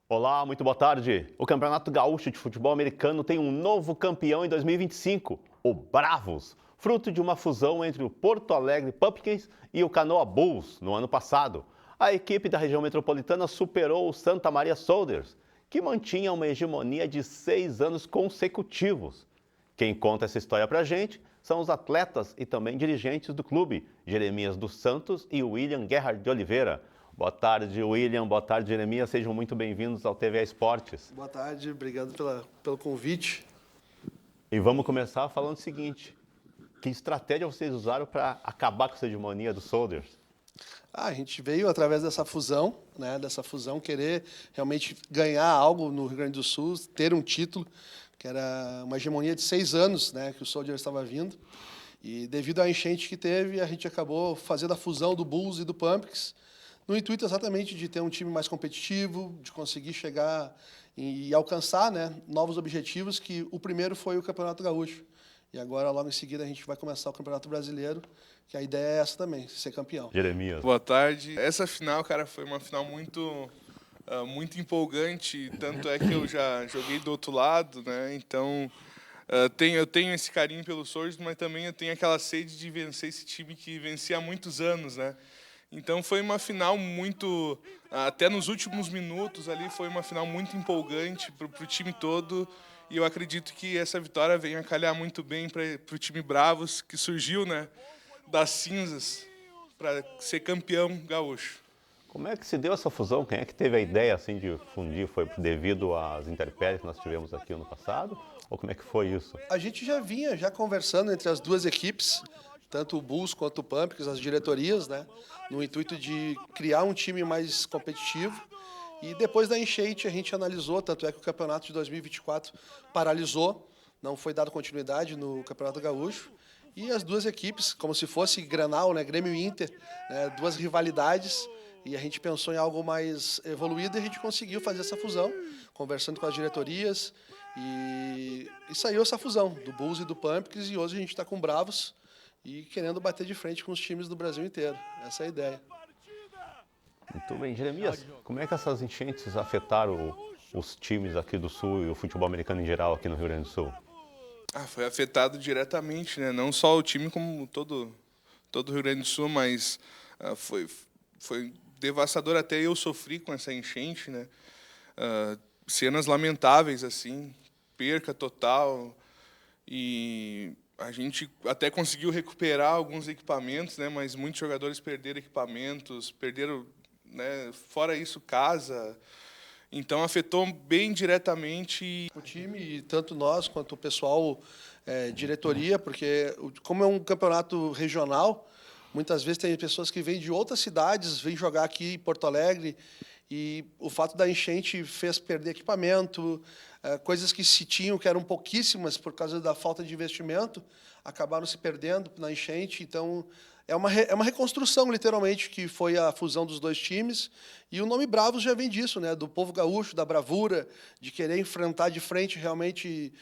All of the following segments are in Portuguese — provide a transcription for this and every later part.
Olá, muito boa tarde. O Campeonato Gaúcho de Futebol Americano tem um novo campeão em 2025, o Bravos, fruto de uma fusão entre o Porto Alegre Pumpkins e o Canoa Bulls no ano passado. A equipe da região metropolitana superou o Santa Maria Soldiers, que mantinha uma hegemonia de 6 anos consecutivos. Quem conta essa história pra gente são os atletas e também dirigentes do clube, Jeremias dos Santos e William Gerhard de Oliveira. Boa tarde, William. Boa tarde, Jeremias. Sejam muito bem-vindos ao TVA Esportes. Boa tarde, obrigado pelo convite. E vamos começar falando o seguinte: que estratégia vocês usaram para acabar com essa hegemonia dos Soldiers? A gente veio através dessa fusão, querer realmente ganhar algo no Rio Grande do Sul, ter um título, que era uma hegemonia de 6 anos, né, que o Soldier estava vindo. E devido à enchente que teve, a gente acabou fazendo a fusão do Bulls e do Pumpkins, no intuito exatamente de ter um time mais competitivo, de conseguir chegar e alcançar, né, novos objetivos, que o primeiro foi o Campeonato Gaúcho. E agora, logo em seguida, a gente vai começar o Campeonato Brasileiro, que a ideia é essa também, ser campeão. Jeremias. Boa tarde. Essa final, cara, foi uma final muito empolgante, tanto é que eu já joguei do outro lado, né? Então, eu tenho esse carinho pelos Soldiers, mas também eu tenho aquela sede de vencer esse time que vencia há muitos anos, né? Então foi uma final muito, até nos últimos minutos ali, foi uma final muito empolgante para o time todo, e eu acredito que essa vitória venha calhar muito bem para o time Bravos, que surgiu, né, das cinzas para ser campeão gaúcho. Como é que se deu essa fusão? Quem é que teve a ideia assim, de fundir? Foi devido às intempéries que nós tivemos aqui ano passado? Ou como é que foi isso? A gente já vinha conversando entre as duas equipes, tanto o Bulls quanto o Pumpkins, as diretorias, né, no intuito de criar um time mais competitivo. E depois da enchente a gente analisou, tanto é que o campeonato de 2024 paralisou, não foi dado continuidade no Campeonato Gaúcho. E as duas equipes, como se fosse Grenal, né, Grêmio e Inter, né, duas rivalidades, e a gente pensou em algo mais evoluído e a gente conseguiu fazer essa fusão, conversando com as diretorias, e saiu essa fusão do Bulls e do Pumpkins, e hoje a gente está com Bravos e querendo bater de frente com os times do Brasil inteiro. Essa é a ideia. Muito bem. Jeremias, como é que essas enchentes afetaram os times aqui do Sul e o futebol americano em geral aqui no Rio Grande do Sul? Foi afetado diretamente, né? Não só o time como todo o Rio Grande do Sul, mas foi devastador. Até eu sofri com essa enchente, né? Cenas lamentáveis, assim, perca total. E a gente até conseguiu recuperar alguns equipamentos, né? Mas muitos jogadores perderam equipamentos, perderam, né? Fora isso, casa. Então afetou bem diretamente o time, e tanto nós quanto o pessoal, diretoria, porque como é um campeonato regional, muitas vezes tem pessoas que vêm de outras cidades, vêm jogar aqui em Porto Alegre, e o fato da enchente fez perder equipamento, coisas que se tinham, que eram pouquíssimas por causa da falta de investimento, acabaram se perdendo na enchente. Então, é uma reconstrução, literalmente, que foi a fusão dos dois times. E o nome Bravos já vem disso, né? Do povo gaúcho, da bravura, de querer enfrentar de frente realmente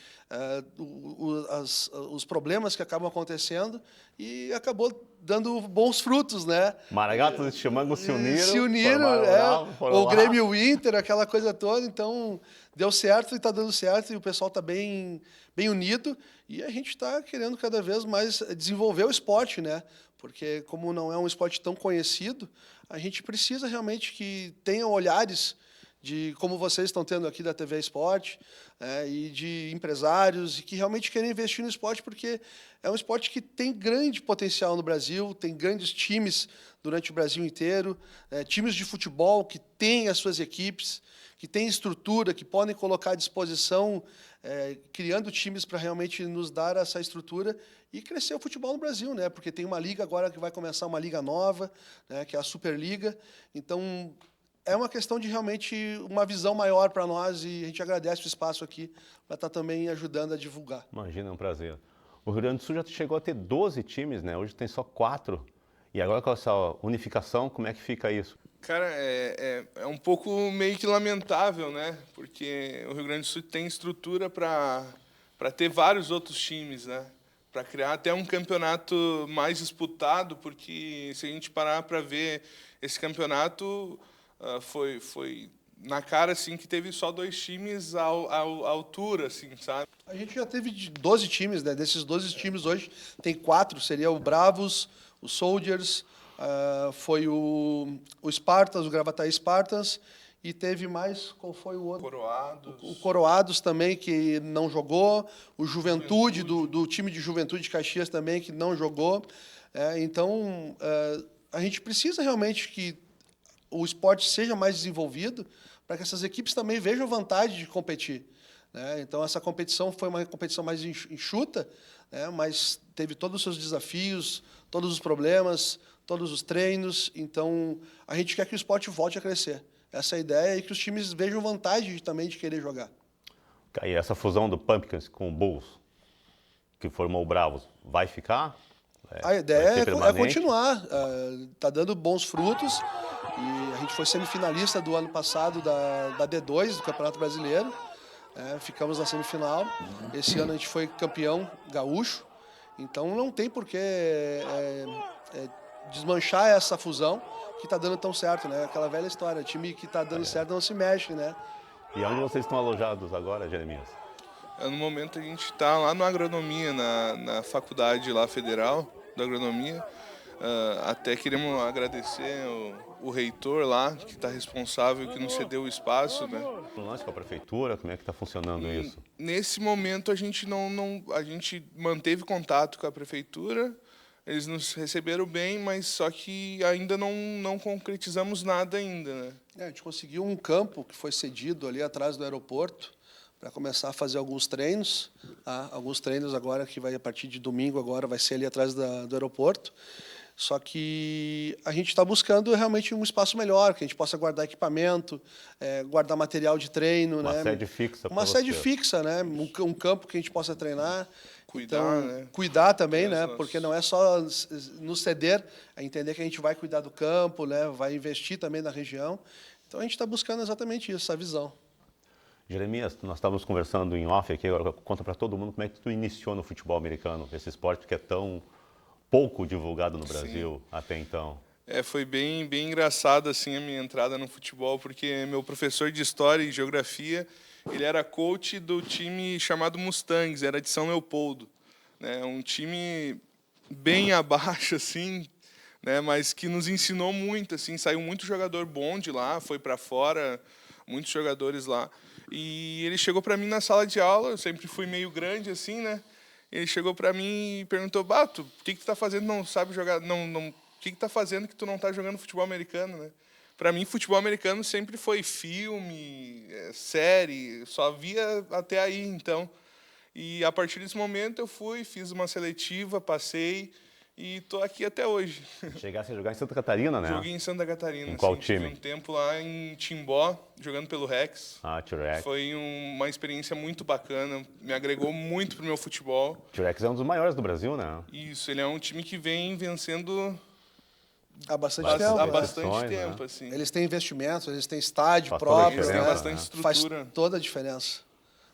os problemas que acabam acontecendo. E acabou dando bons frutos, né? Maragatos e Chimangos se uniram. Se uniram, o Grêmio e o Inter, aquela coisa toda. Então, deu certo e está dando certo. E o pessoal está bem unido. E a gente está querendo cada vez mais desenvolver o esporte, né? Porque, como não é um esporte tão conhecido, a gente precisa realmente que tenham olhares de como vocês estão tendo aqui da TV Esporte, e de empresários, e que realmente querem investir no esporte, porque é um esporte que tem grande potencial no Brasil, tem grandes times durante o Brasil inteiro, times de futebol que têm as suas equipes, que têm estrutura, que podem colocar à disposição, criando times para realmente nos dar essa estrutura e crescer o futebol no Brasil, né? Porque tem uma liga agora que vai começar, uma liga nova, né? Que é a Superliga. Então, é uma questão de realmente uma visão maior para nós, e a gente agradece o espaço aqui para estar também ajudando a divulgar. Imagina, é um prazer. O Rio Grande do Sul já chegou a ter 12 times, né? Hoje tem só 4. E agora com essa unificação, como é que fica isso? Cara, é um pouco meio que lamentável, né? Porque o Rio Grande do Sul tem estrutura para ter vários outros times, né? Para criar até um campeonato mais disputado, porque se a gente parar para ver esse campeonato, foi na cara, assim, que teve só 2 times à altura, assim, sabe? A gente já teve 12 times, né? Desses 12 times hoje tem 4, seria o Bravos, o Soldiers, foi o Spartans, o Gravataí Spartans, e teve mais, qual foi o outro? Coroados. O Coroados também, que não jogou, o Juventude, do time de Juventude de Caxias também, que não jogou. Então, a gente precisa realmente que o esporte seja mais desenvolvido para que essas equipes também vejam vantagem de competir, né? Então, essa competição foi uma competição mais enxuta, né? Mas teve todos os seus desafios, todos os problemas, todos os treinos. Então, a gente quer que o esporte volte a crescer. Essa é a ideia, e que os times vejam vantagem também de querer jogar. E essa fusão do Pumpkins com o Bulls, que formou o Bravos, vai ficar? A ideia é permanente? continuar. Está dando bons frutos. E a gente foi semifinalista do ano passado da D2, do Campeonato Brasileiro. Ficamos na semifinal. Esse ano a gente foi campeão gaúcho. Então não tem por que desmanchar essa fusão que está dando tão certo, né? Aquela velha história, time que está dando certo não se mexe, né? E onde vocês estão alojados agora, Jeremias? No momento a gente está lá no Agronomia, na faculdade lá federal da Agronomia. Até queremos agradecer o reitor lá, que está responsável, que nos cedeu o espaço, né? No lance com a prefeitura, como é que está funcionando isso? Nesse momento a gente a gente manteve contato com a prefeitura. Eles nos receberam bem, mas só que ainda não concretizamos nada ainda, né? A gente conseguiu um campo que foi cedido ali atrás do aeroporto para começar a fazer alguns treinos. Alguns treinos agora, que vai a partir de domingo agora, vai ser ali atrás do aeroporto. Só que a gente está buscando realmente um espaço melhor, que a gente possa guardar equipamento, guardar material de treino. Uma né? sede fixa para Uma sede você. fixa, né? Um campo que a gente possa treinar. Cuidar, Então, né? Cuidar também, né? Nossos- Porque não é só nos ceder, é entender que a gente vai cuidar do campo, né? Vai investir também na região. Então, a gente está buscando exatamente isso, essa visão. Jeremias, nós estávamos conversando em off aqui, agora conta para todo mundo como é que tu iniciou no futebol americano, esse esporte que é tão pouco divulgado no Brasil até então. Foi bem engraçado assim a minha entrada no futebol, porque meu professor de História e Geografia, ele era coach do time chamado Mustangs, era de São Leopoldo, né? Um time bem abaixo assim, né? Mas que nos ensinou muito, assim, saiu muito jogador bom de lá, foi para fora, muitos jogadores lá. E ele chegou para mim na sala de aula, eu sempre fui meio grande assim, né? Ele chegou para mim e perguntou: Bato, o que tu tá fazendo? Não sabe jogar? O que tá fazendo que tu não tá jogando futebol americano, né? Para mim, futebol americano sempre foi filme, série, só via até aí, então. E a partir desse momento eu fiz uma seletiva, passei e tô aqui até hoje. Chegasse a jogar em Santa Catarina, né? Joguei em Santa Catarina. Em qual tive time? um tempo lá em Timbó, jogando pelo Rex. T-Rex. Foi uma experiência muito bacana, me agregou muito pro meu futebol. T-Rex é um dos maiores do Brasil, né? Isso, ele é um time que vem vencendo Há bastante Bastante tempo. há né? bastante Competições, tempo, né? assim. Eles têm investimentos, eles têm estádio Faz toda a próprio, diferença, né? bastante Faz estrutura. toda a diferença.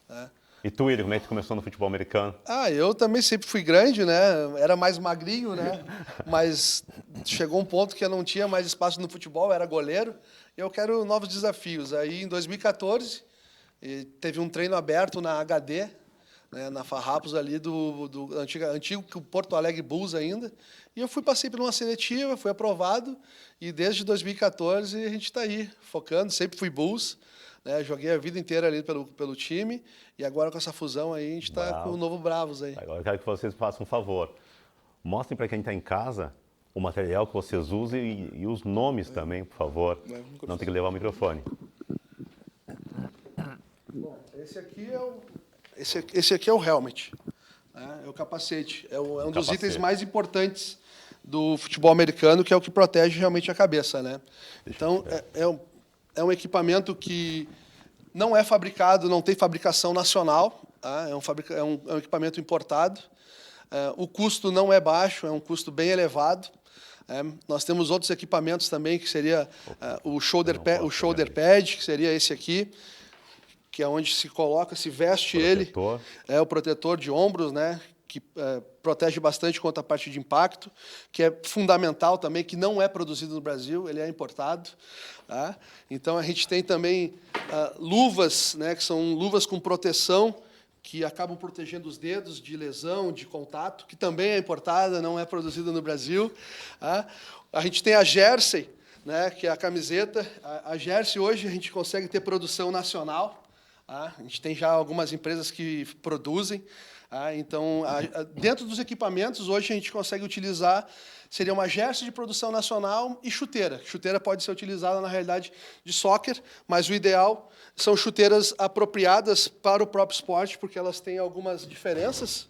Né? E tu, Willi, como é que tu começou no futebol americano? Eu também sempre fui grande, né? Era mais magrinho, né? Mas chegou um ponto que eu não tinha mais espaço no futebol, era goleiro. E eu quero novos desafios. Aí, em 2014, teve um treino aberto na HD, né? Na Farrapos ali do antigo Porto Alegre Bulls ainda. E eu passei por uma seletiva, fui aprovado. E desde 2014 a gente está aí, focando. Sempre fui Bulls. Né? Joguei a vida inteira ali pelo time. E agora com essa fusão aí, a gente está com o novo Bravos aí. Agora eu quero que vocês façam um favor. Mostrem para quem está em casa o material que vocês usam e os nomes também, por favor. Não tem que levar o microfone. Bom, esse aqui é o helmet, né? É o capacete. É um dos itens mais importantes do futebol americano, que é o que protege realmente a cabeça, né? Então, é um equipamento que não é fabricado, não tem fabricação nacional, tá? É um equipamento importado. O custo não é baixo, é um custo bem elevado. Nós temos outros equipamentos também, que seria o shoulder pad, que seria esse aqui, que é onde se coloca, se veste Protetor. ele. É o protetor de ombros, né? que protege bastante contra a parte de impacto, que é fundamental também, que não é produzido no Brasil, ele é importado. Tá? Então, a gente tem também luvas, né, que são luvas com proteção, que acabam protegendo os dedos de lesão, de contato, que também é importada, não é produzida no Brasil. Tá? A gente tem a Jersey, né, que é a camiseta. A Jersey, hoje, a gente consegue ter produção nacional. Tá? A gente tem já algumas empresas que produzem. Então, dentro dos equipamentos, hoje a gente consegue utilizar, seria uma Jersey de produção nacional e chuteira. Chuteira pode ser utilizada, na realidade, de soccer, mas o ideal são chuteiras apropriadas para o próprio esporte, porque elas têm algumas diferenças.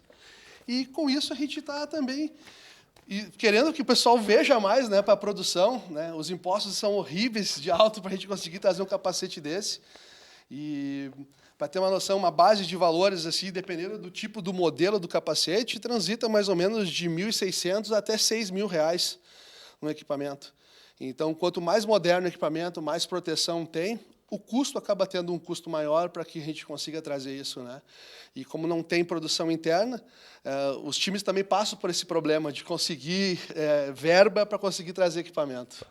E, com isso, a gente está também querendo que o pessoal veja mais, né, para a produção. Né? Os impostos são horríveis de alto para a gente conseguir trazer um capacete desse. E, para ter uma noção, uma base de valores, assim, dependendo do tipo do modelo do capacete, transita mais ou menos de R$ 1.600 até R$ 6.000 no equipamento. Então, quanto mais moderno o equipamento, mais proteção tem, o custo acaba tendo um custo maior para que a gente consiga trazer isso. Né? E como não tem produção interna, os times também passam por esse problema de conseguir verba para conseguir trazer equipamento.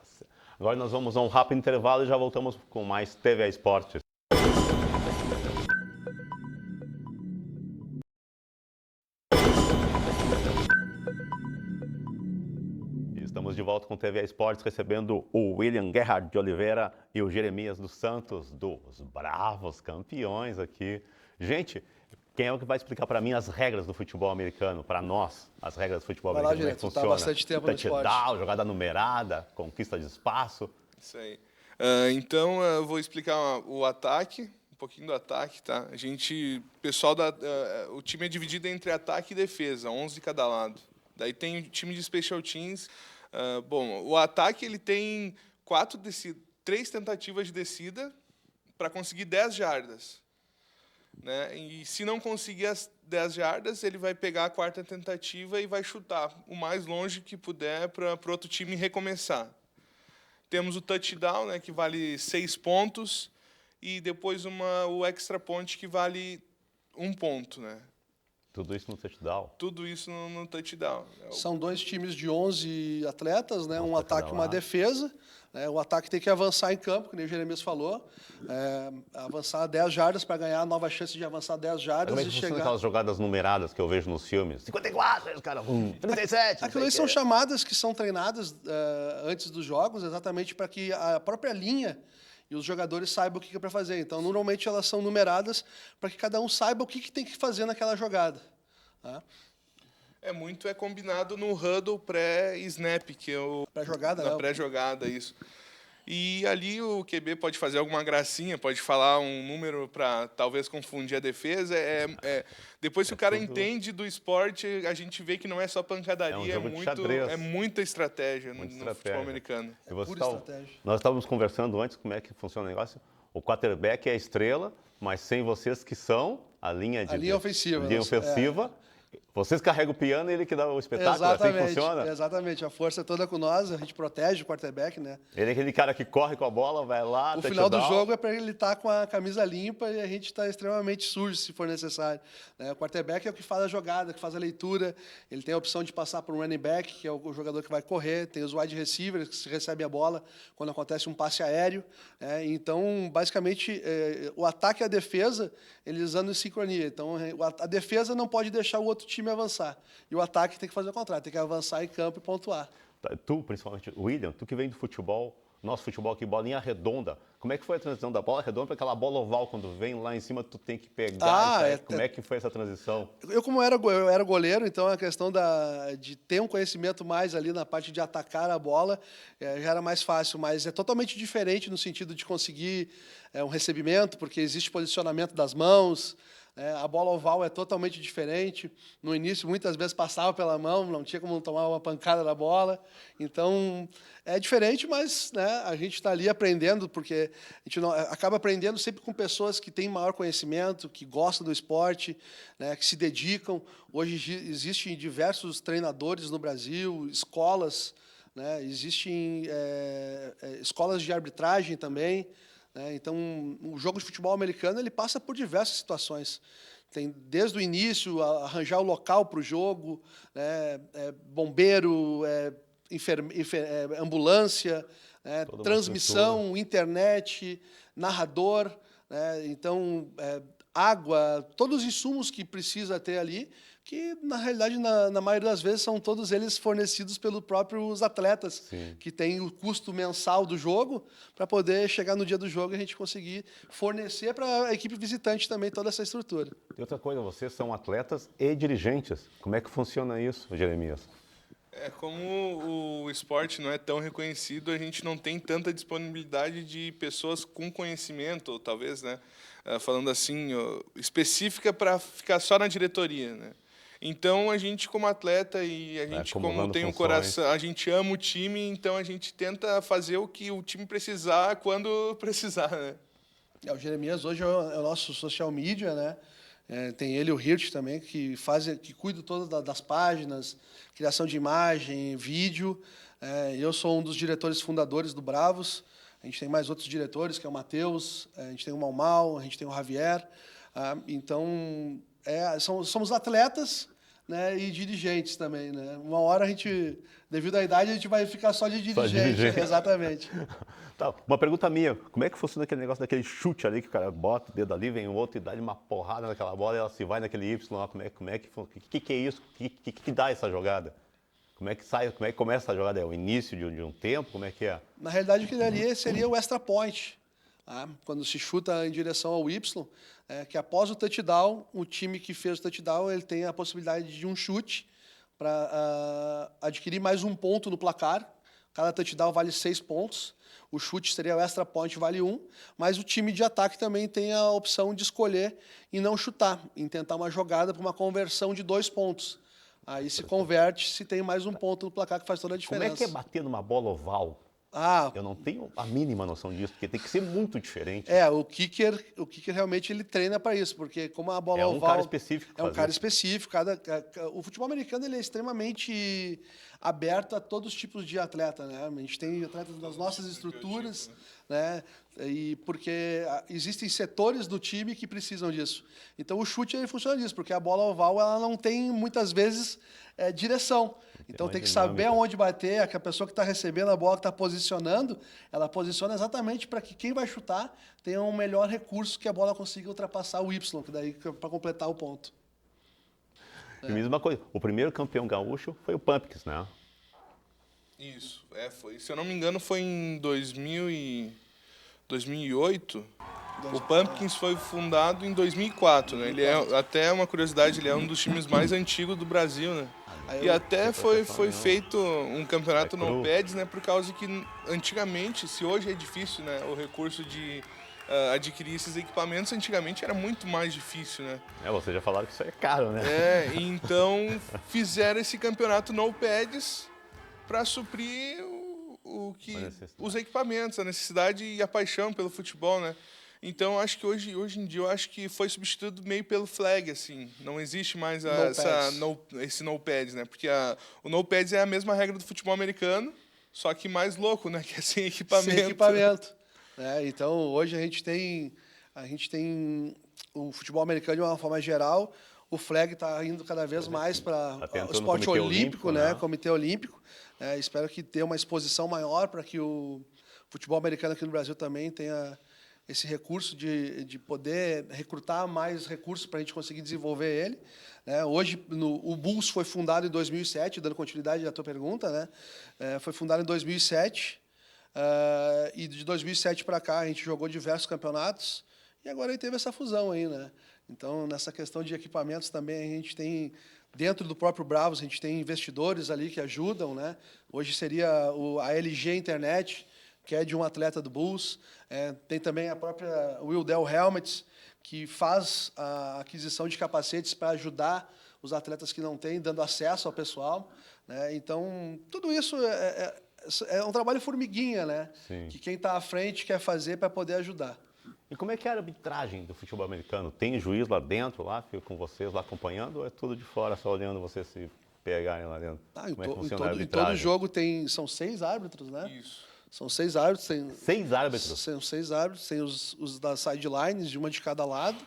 Agora nós vamos a um rápido intervalo e já voltamos com mais TVA Esportes. Estamos de volta com o TVA Esportes, recebendo o William Gerhard de Oliveira e o Jeremias dos Santos, dos Bravos, campeões aqui. Gente, quem é o que vai explicar para mim as regras do futebol americano, para nós, as regras do futebol americano, como é que funciona? Tá bastante tempo no esporte. Touchdown, jogada numerada, conquista de espaço. Isso aí. Então, eu vou explicar o ataque, um pouquinho do ataque, tá? O time é dividido entre ataque e defesa, 11 de cada lado. Daí tem o time de special teams. O ataque ele tem 3 tentativas de descida para conseguir 10 jardas. Né? E se não conseguir as 10 jardas, ele vai pegar a 4ª tentativa e vai chutar o mais longe que puder para o outro time recomeçar. Temos o touchdown, né, que vale 6 pontos, e depois o extra point, que vale 1 ponto. Né? Tudo isso no touchdown? Tudo isso no touchdown. São 2 times de 11 atletas, né? Um ataque e uma defesa. Né? O ataque tem que avançar em campo, que nem o Jeremias falou. Avançar 10 jardas para ganhar a nova chance de avançar 10 jardas. Como é que funciona aquelas jogadas numeradas que eu vejo nos filmes? 54, os caras, 37. Aquilo são chamadas que são treinadas antes dos jogos, exatamente para que a própria linha e os jogadores saibam o que é para fazer. Então, normalmente, elas são numeradas para que cada um saiba o que tem que fazer naquela jogada. Tá? É combinado no huddle pré-snap, que é o... Pré-jogada, na né? pré-jogada, isso. E ali o QB pode fazer alguma gracinha, pode falar um número para talvez confundir a defesa. Depois que o cara entende do esporte, a gente vê que não é só pancadaria, é muita estratégia no futebol americano. Estratégia. Nós estávamos conversando antes como é que funciona o negócio. O quarterback é a estrela, mas sem vocês que são a linha ofensiva. Linha ofensiva. Vocês carregam o piano e ele que dá o espetáculo, exatamente, assim funciona? Exatamente, a força é toda com nós, a gente protege o quarterback, né? Ele é aquele cara que corre com a bola, vai lá, o final do jogo é para ele estar com a camisa limpa e a gente está extremamente sujo, se for necessário. O quarterback é o que faz a jogada, que faz a leitura, ele tem a opção de passar para um running back, que é o jogador que vai correr, tem os wide receivers, que recebem a bola quando acontece um passe aéreo. Então, basicamente, o ataque e a defesa, eles andam em sincronia. Então, a defesa não pode deixar o outro time avançar. E o ataque tem que fazer o contrário, tem que avançar em campo e pontuar. Tu, principalmente, William, tu que vem do futebol, nosso futebol aqui, bolinha redonda, como é que foi a transição da bola redonda para aquela bola oval, quando vem lá em cima tu tem que pegar? Como é que foi essa transição? Eu era goleiro, então a questão de ter um conhecimento mais ali na parte de atacar a bola já era mais fácil, mas é totalmente diferente no sentido de conseguir um recebimento, porque existe posicionamento das mãos. A bola oval é totalmente diferente. No início, muitas vezes passava pela mão, não tinha como tomar uma pancada da bola. Então, é diferente, mas né, a gente está ali aprendendo, porque a gente acaba aprendendo sempre com pessoas que têm maior conhecimento, que gostam do esporte, né, que se dedicam. Hoje existem diversos treinadores no Brasil, escolas, né, existem escolas de arbitragem também. né? Então, o jogo de futebol americano ele passa por diversas situações. Tem desde o início, arranjar o local para o jogo, né? Bombeiro, ambulância, transmissão, internet, narrador, né? Então, água, todos os insumos que precisa ter ali, que na realidade, na maioria das vezes, são todos eles fornecidos pelos próprios atletas, Sim. que têm o custo mensal do jogo, para poder chegar no dia do jogo e a gente conseguir fornecer para a equipe visitante também toda essa estrutura. E outra coisa, vocês são atletas e dirigentes. Como é que funciona isso, Jeremias? Como o esporte não é tão reconhecido, a gente não tem tanta disponibilidade de pessoas com conhecimento, ou talvez, né, falando assim, específica para ficar só na diretoria, né? Então, a gente como atleta e a gente como tem um coração, a gente ama o time, então a gente tenta fazer o que o time precisar quando precisar, né? O Jeremias hoje é o nosso social media, né? Tem ele e o Hirt também, que cuida todas das páginas, criação de imagem, vídeo. Eu sou um dos diretores fundadores do Bravos. A gente tem mais outros diretores, que é o Matheus, a gente tem o Malmal, a gente tem o Javier. Então, somos atletas, né, e dirigentes também, né? Uma hora a gente, devido à idade, a gente vai ficar só de dirigente. Exatamente. Tá, uma pergunta minha, como é que funciona aquele negócio daquele chute ali que o cara bota o dedo ali, vem o outro e dá uma porrada naquela bola e ela se vai naquele Y lá, como é que é isso? O que dá essa jogada? Como é que sai, como é que começa a jogada? É o início de um tempo? Como é que é? Na realidade, aquele ali seria o extra point. Quando se chuta em direção ao Y, que após o touchdown, o time que fez o touchdown ele tem a possibilidade de um chute para adquirir mais um ponto no placar. Cada touchdown vale 6 pontos. O chute seria o extra point, vale 1. Mas o time de ataque também tem a opção de escolher e não chutar, em tentar uma jogada para uma conversão de 2 pontos. Aí se converte se tem mais um ponto no placar que faz toda a diferença. Como é que é bater numa bola oval? Eu não tenho a mínima noção disso, porque tem que ser muito diferente. O kicker realmente ele treina para isso, porque como a bola oval... É um cara específico. É um cara específico. O futebol americano ele é extremamente aberto a todos os tipos de atleta, né? A gente tem atletas das nossas estruturas, né? E porque existem setores do time que precisam disso. Então o chute ele funciona disso, porque a bola oval ela não tem muitas vezes direção. Então tem que saber aonde bater, que a pessoa que está recebendo a bola, que está posicionando, ela posiciona exatamente para que quem vai chutar tenha um melhor recurso que a bola consiga ultrapassar o Y, que daí para completar o ponto. E mesma coisa, o primeiro campeão gaúcho foi o Pumpkins, né? Isso, foi. Se eu não me engano, foi em 2008. O Pumpkins foi fundado em 2004, né? Ele até uma curiosidade, ele é um dos times mais antigos do Brasil, né? E até foi feito um campeonato no pads, né? Por causa que antigamente, se hoje é difícil, né? O recurso de adquirir esses equipamentos, antigamente era muito mais difícil, né? Vocês já falaram que isso é caro, né? Então fizeram esse campeonato no pads para suprir os equipamentos, a necessidade e a paixão pelo futebol, né? Então, acho que hoje em dia, eu acho que foi substituído meio pelo flag, assim. Não existe mais esse no pads, né? Porque o no pads é a mesma regra do futebol americano, só que mais louco, né? Que é sem equipamento. Sem equipamento. Então, hoje a gente tem o futebol americano de uma forma geral. O flag está indo cada vez mais para o esporte olímpico, né? Comitê Olímpico. Espero que tenha uma exposição maior para que o futebol americano aqui no Brasil também tenha esse recurso de poder recrutar mais recursos para a gente conseguir desenvolver ele. Hoje, o Bulls foi fundado em 2007, dando continuidade à tua pergunta, né? Foi fundado em 2007, e de 2007 para cá a gente jogou diversos campeonatos, e agora aí teve essa fusão aí, né? Então, nessa questão de equipamentos também, a gente tem, dentro do próprio Bravos, a gente tem investidores ali que ajudam, né? Hoje seria a LG Internet, que é de um atleta do Bulls. Tem também a própria Wildell Helmets, que faz a aquisição de capacetes para ajudar os atletas que não têm, dando acesso ao pessoal, né? Então, tudo isso é um trabalho formiguinha, né? Sim. Que quem está à frente quer fazer para poder ajudar. E como é que é a arbitragem do futebol americano? Tem juiz lá dentro, fica com vocês lá acompanhando, ou é tudo de fora, só olhando vocês se pegarem lá dentro? Como é que funciona a arbitragem? Em todo jogo são 6 árbitros, né? Isso. São 6 árbitros. 6 árbitros? São 6 árbitros, tem os das sidelines, uma de cada lado.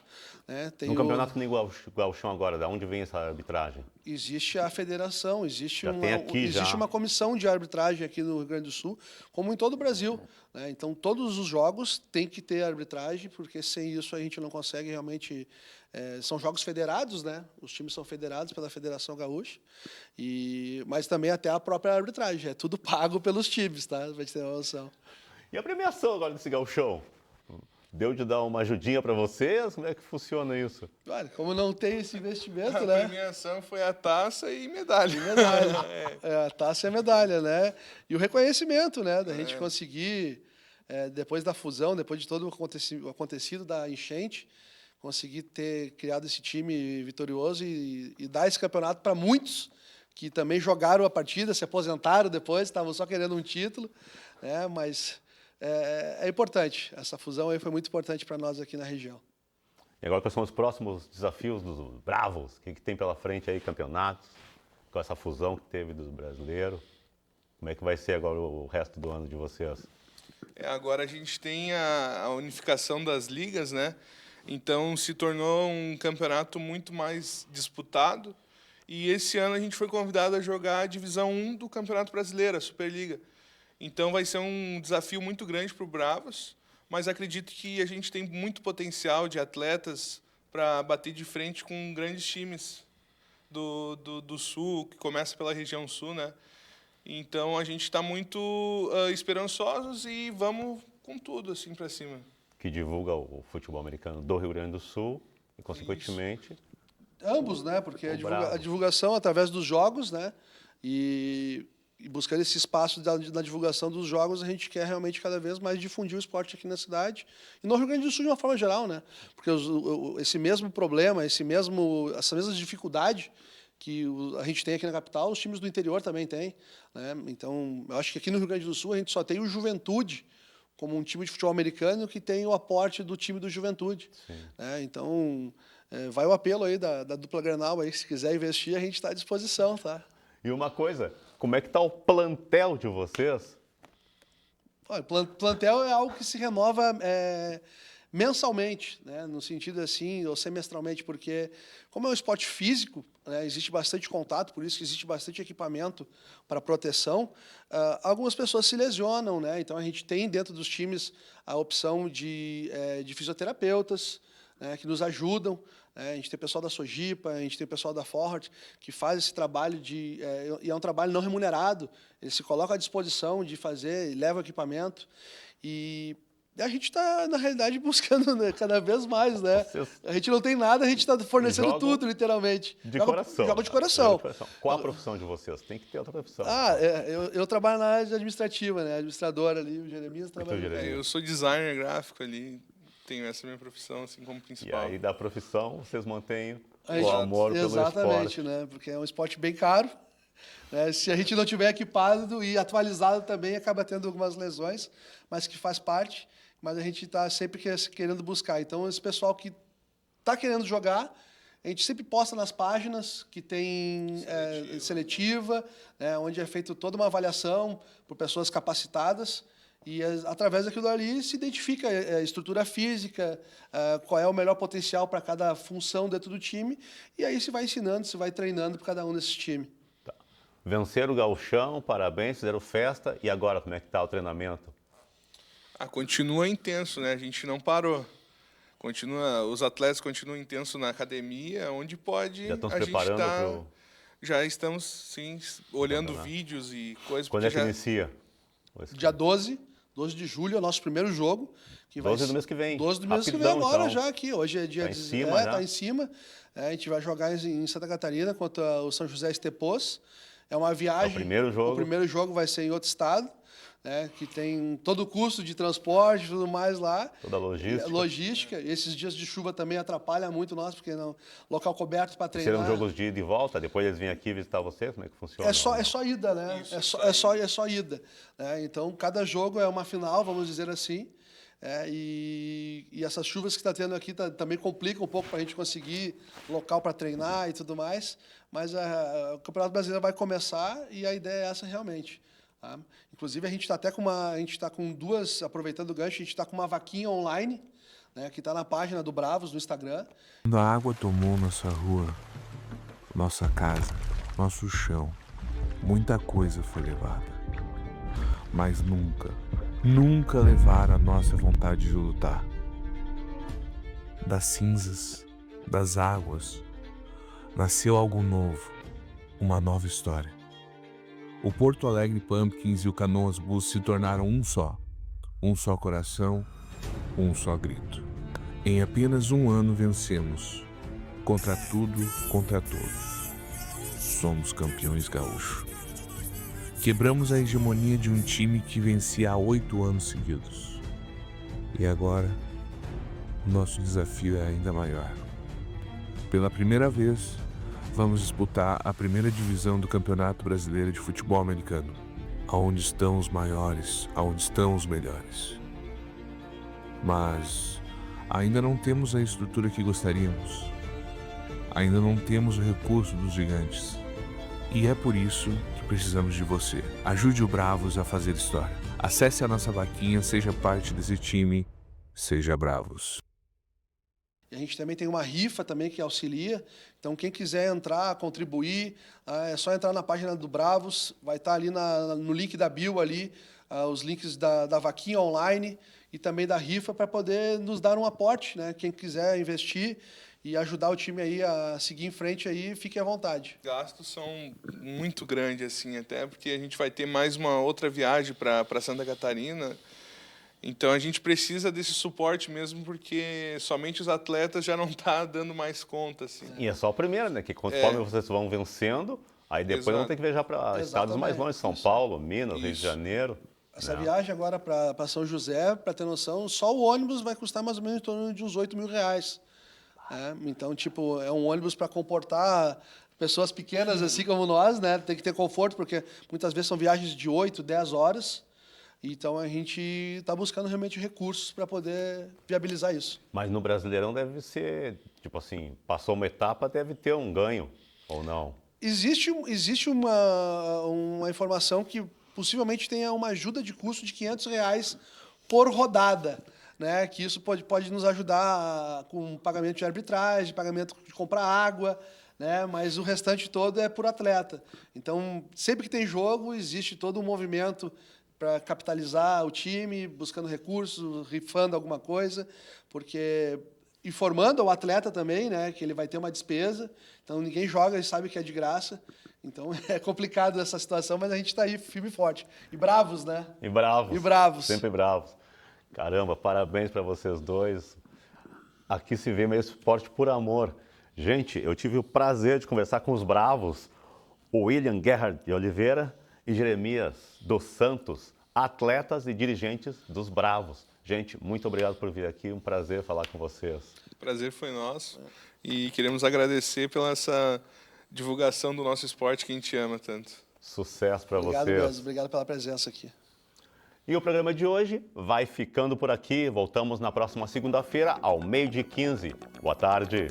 Né? Tem No campeonato que nem Gauchão agora, da onde vem essa arbitragem? Existe a federação, existe já. uma comissão de arbitragem aqui no Rio Grande do Sul, como em todo o Brasil. Né? Então, todos os jogos têm que ter arbitragem, porque sem isso a gente não consegue realmente... são jogos federados, né? Os times são federados pela Federação Gaúcha, mas também até a própria arbitragem. É tudo pago pelos times, tá? Para gente ter uma noção. E a premiação agora desse Gauchão? Deu de dar uma ajudinha para vocês? Como é que funciona isso? Olha, como não tem esse investimento, A né? premiação foi a taça e medalha. A taça e a medalha, né? E o reconhecimento, né? Da gente conseguir, depois da fusão, depois de todo o acontecido da enchente, conseguir ter criado esse time vitorioso e dar esse campeonato para muitos que também jogaram a partida, se aposentaram depois, estavam só querendo um título, né? Mas é importante. Essa fusão aí foi muito importante para nós aqui na região. E agora quais são os próximos desafios dos Bravos? O que tem pela frente aí, campeonatos? Com essa fusão que teve dos brasileiros? Como é que vai ser agora o resto do ano de vocês? Agora a gente tem a unificação das ligas, né? Então se tornou um campeonato muito mais disputado. E esse ano a gente foi convidado a jogar a Divisão 1 do Campeonato Brasileiro, a Superliga. Então vai ser um desafio muito grande para o Bravos, mas acredito que a gente tem muito potencial de atletas para bater de frente com grandes times do Sul, que começa pela região Sul, né? Então a gente está muito esperançosos e vamos com tudo assim para cima. Que divulga o futebol americano do Rio Grande do Sul e, consequentemente... Ambos, né? Porque a divulgação através dos jogos, né? E buscando esse espaço da divulgação dos jogos, a gente quer realmente cada vez mais difundir o esporte aqui na cidade e no Rio Grande do Sul de uma forma geral, né? Porque esse mesmo problema, essa mesma dificuldade que a gente tem aqui na capital, os times do interior também têm, né? Então, eu acho que aqui no Rio Grande do Sul a gente só tem o Juventude como um time de futebol americano que tem o aporte do time do Juventude. Né? Então, vai o apelo aí da dupla Grenal aí, se quiser investir, a gente está à disposição, tá? E uma coisa, como é que está o plantel de vocês? Olha, plantel é algo que se renova mensalmente, né? No sentido assim, ou semestralmente, porque como é um esporte físico, né, existe bastante contato, por isso que existe bastante equipamento para proteção, algumas pessoas se lesionam, né? Então a gente tem dentro dos times a opção de fisioterapeutas, né, que nos ajudam. A gente tem pessoal da Sojipa, a gente tem pessoal da Forward, que faz esse trabalho e é um trabalho não remunerado. Eles se colocam à disposição de fazer, levam equipamento. E a gente está, na realidade, buscando, né, cada vez mais, né? A gente não tem nada, a gente está fornecendo tudo, literalmente. Coração. Joga de coração. Qual a profissão de vocês? Tem que ter outra profissão. Eu trabalho na área administrativa, né? Administrador ali, o Jeremias trabalha. Eu sou designer gráfico ali. Tenho essa minha profissão assim como principal. E aí da profissão vocês mantêm o amor pelo esporte. Exatamente, né? Porque é um esporte bem caro. Né? Se a gente não tiver equipado e atualizado também, acaba tendo algumas lesões, mas que faz parte. Mas a gente está sempre querendo buscar. Então, esse pessoal que está querendo jogar, a gente sempre posta nas páginas que tem seletiva, né? Onde é feita toda uma avaliação por pessoas capacitadas. E, através daquilo ali, se identifica a estrutura física, qual é o melhor potencial para cada função dentro do time, e aí se vai ensinando, se vai treinando para cada um desses times. Tá. Venceram o Gauchão, parabéns, fizeram festa, e agora como é que está o treinamento? Continua intenso, né? A gente não parou. Os atletas continuam intensos na academia, onde pode. Já estão se preparando Já estamos, sim, olhando vídeos e coisas. Quando é que inicia? Dia 12 de julho é o nosso primeiro jogo. Que 12 do mês que vem. 12 do mês que vem agora, então. Já aqui. Hoje é dia 19. Está em cima. A gente vai jogar em Santa Catarina contra o São José Estepos. É uma viagem. É o primeiro jogo. O primeiro jogo vai ser em outro estado, né, que tem todo o custo de transporte e tudo mais lá. Toda a logística. Logística. Esses dias de chuva também atrapalham muito nós, porque não local coberto para treinar. Serão jogos de ida e volta? Depois eles vêm aqui visitar vocês? Como é que funciona? É só ida, né? Isso, é só ida. Né? Então, cada jogo é uma final, vamos dizer assim. E essas chuvas que está tendo aqui também complicam um pouco para a gente conseguir local para treinar e tudo mais. Mas o Campeonato Brasileiro vai começar e a ideia é essa realmente. Tá? Inclusive, a gente está até com aproveitando o gancho, a gente está com uma vaquinha online, né, que está na página do Bravos, no Instagram. Quando a água tomou nossa rua, nossa casa, nosso chão, muita coisa foi levada. Mas nunca levaram a nossa vontade de lutar. Das cinzas, das águas, nasceu algo novo, uma nova história. O Porto Alegre Pumpkins e o Canoas Bulls se tornaram um só coração, um só grito. Em apenas um ano vencemos, contra tudo, contra todos. Somos campeões gaúchos. Quebramos a hegemonia de um time que vencia há 8 anos seguidos. E agora, o nosso desafio é ainda maior. Pela primeira vez, vamos disputar a primeira divisão do Campeonato Brasileiro de Futebol Americano, aonde estão os maiores, aonde estão os melhores. Mas ainda não temos a estrutura que gostaríamos. Ainda não temos o recurso dos gigantes. E é por isso que precisamos de você. Ajude o Bravos a fazer história. Acesse a nossa vaquinha, seja parte desse time, seja Bravos. E a gente também tem uma rifa também que auxilia. Então, quem quiser entrar, contribuir, é só entrar na página do Bravos. Vai estar ali no link da bio ali, os links da vaquinha online e também da rifa para poder nos dar um aporte, né? Quem quiser investir e ajudar o time aí a seguir em frente aí, fique à vontade. Os gastos são muito grandes, assim, até porque a gente vai ter mais uma outra viagem para Santa Catarina. Então a gente precisa desse suporte mesmo, porque somente os atletas já não tá dando mais conta, assim. E é só a primeira, né? Que conforme vocês vão vencendo, aí depois vão ter que viajar para estados mais longe, São Paulo, Minas, Rio de Janeiro. Essa viagem agora para São José, para ter noção, só o ônibus vai custar mais ou menos em torno de uns R$8.000. Então, tipo, é um ônibus para comportar pessoas pequenas assim como nós, né? Tem que ter conforto, porque muitas vezes são viagens de 8, 10 horas. Então, a gente está buscando realmente recursos para poder viabilizar isso. Mas no Brasileirão deve ser, tipo assim, passou uma etapa, deve ter um ganho, ou não? Existe uma informação que possivelmente tenha uma ajuda de custo de R$500 por rodada, né? Que isso pode nos ajudar com pagamento de arbitragem, pagamento de comprar água, né? Mas o restante todo é por atleta. Então, sempre que tem jogo, existe todo um movimento para capitalizar o time, buscando recursos, rifando alguma coisa, porque informando ao atleta também, né, que ele vai ter uma despesa. Então, ninguém joga e sabe que é de graça. Então, é complicado essa situação, mas a gente está aí firme e forte. E bravos, né? E bravos. E bravos. Sempre bravos. Caramba, parabéns para vocês dois. Aqui se vê mesmo esporte por amor. Gente, eu tive o prazer de conversar com os bravos, o William Gerhard de Oliveira e Jeremias dos Santos, atletas e dirigentes dos Bravos. Gente, muito obrigado por vir aqui, um prazer falar com vocês. O prazer foi nosso e queremos agradecer pela essa divulgação do nosso esporte que a gente ama tanto. Sucesso para vocês. Obrigado mesmo, obrigado pela presença aqui. E o programa de hoje vai ficando por aqui. Voltamos na próxima segunda-feira, ao 12h15. Boa tarde.